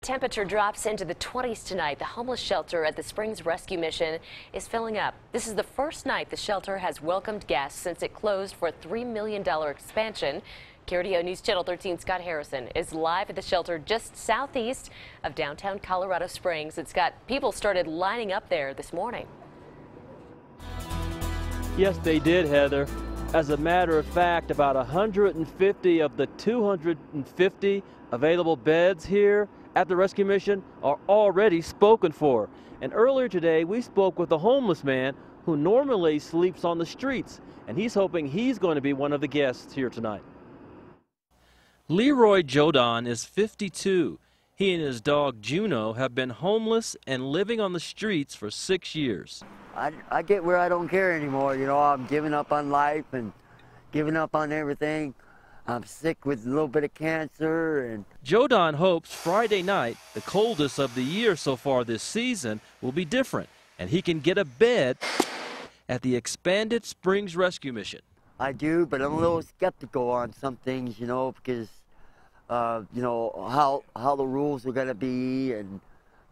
Temperature drops into the 20s tonight. The homeless shelter at the Springs Rescue Mission is filling up. This is the first night the shelter has welcomed guests since it closed for a $3 million expansion. KRDO News Channel 13 Scott Harrison is live at the shelter just southeast of downtown Colorado Springs. And Scott, people started lining up there this morning. Yes, they did, Heather. As a matter of fact, about 150 of the 250 available beds here at the rescue mission are already spoken for. And earlier today, we spoke with a homeless man who normally sleeps on the streets, and he's hoping he's going to be one of the guests here tonight. Leroy Jodan is 52. He and his dog Juno have been homeless and living on the streets for 6 years. I get where I don't care anymore. You know, I'm giving up on life and giving up on everything. I'm sick with a little bit of cancer. And Jodan hopes Friday night, the coldest of the year so far this season, will be different, and he can get a bed at the expanded Springs Rescue Mission. I do, but I'm a little skeptical on some things, you know, because, you know, how the rules are going to be, and,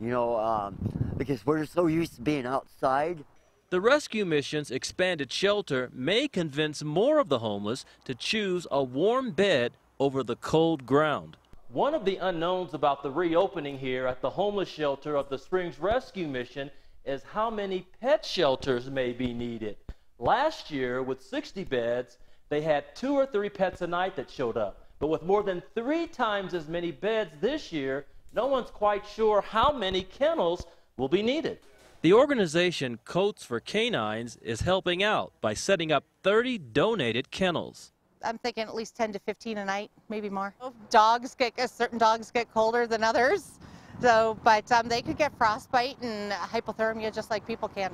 you know, because we're so used to being outside. The rescue mission's expanded shelter may convince more of the homeless to choose a warm bed over the cold ground. One of the unknowns about the reopening here at the homeless shelter of the Springs Rescue Mission is how many pet shelters may be needed. Last year, with 60 beds, they had 2 or 3 pets a night that showed up. But with more than 3 times as many beds this year, no one's quite sure how many kennels will be needed. The organization Coats for Canines is helping out by setting up 30 donated kennels. I'm thinking at least 10 to 15 a night, maybe more. Certain dogs get colder than others, so but they could get frostbite and hypothermia just like people can.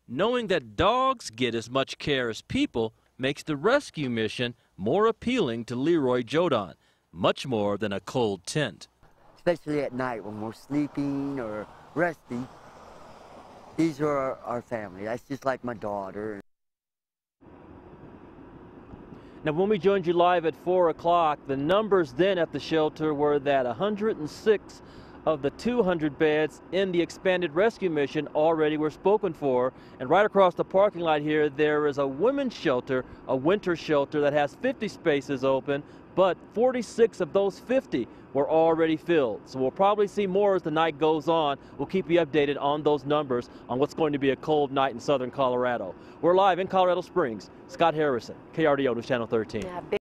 Knowing that dogs get as much care as people makes the rescue mission more appealing to Leroy Jodan, much more than a cold tent. Especially at night when we're sleeping or resting. These are our family. That's just like my daughter. Now, when we joined you live at 4 o'clock, the numbers then at the shelter were that 106 of the 200 beds in the expanded rescue mission already were spoken for. And right across the parking lot here, there is a women's shelter, a winter shelter that has 50 spaces open, but 46 of those 50 were already filled. So we'll probably see more as the night goes on. We'll keep you updated on those numbers on what's going to be a cold night in southern Colorado. We're live in Colorado Springs. Scott Harrison, KRDO News Channel 13.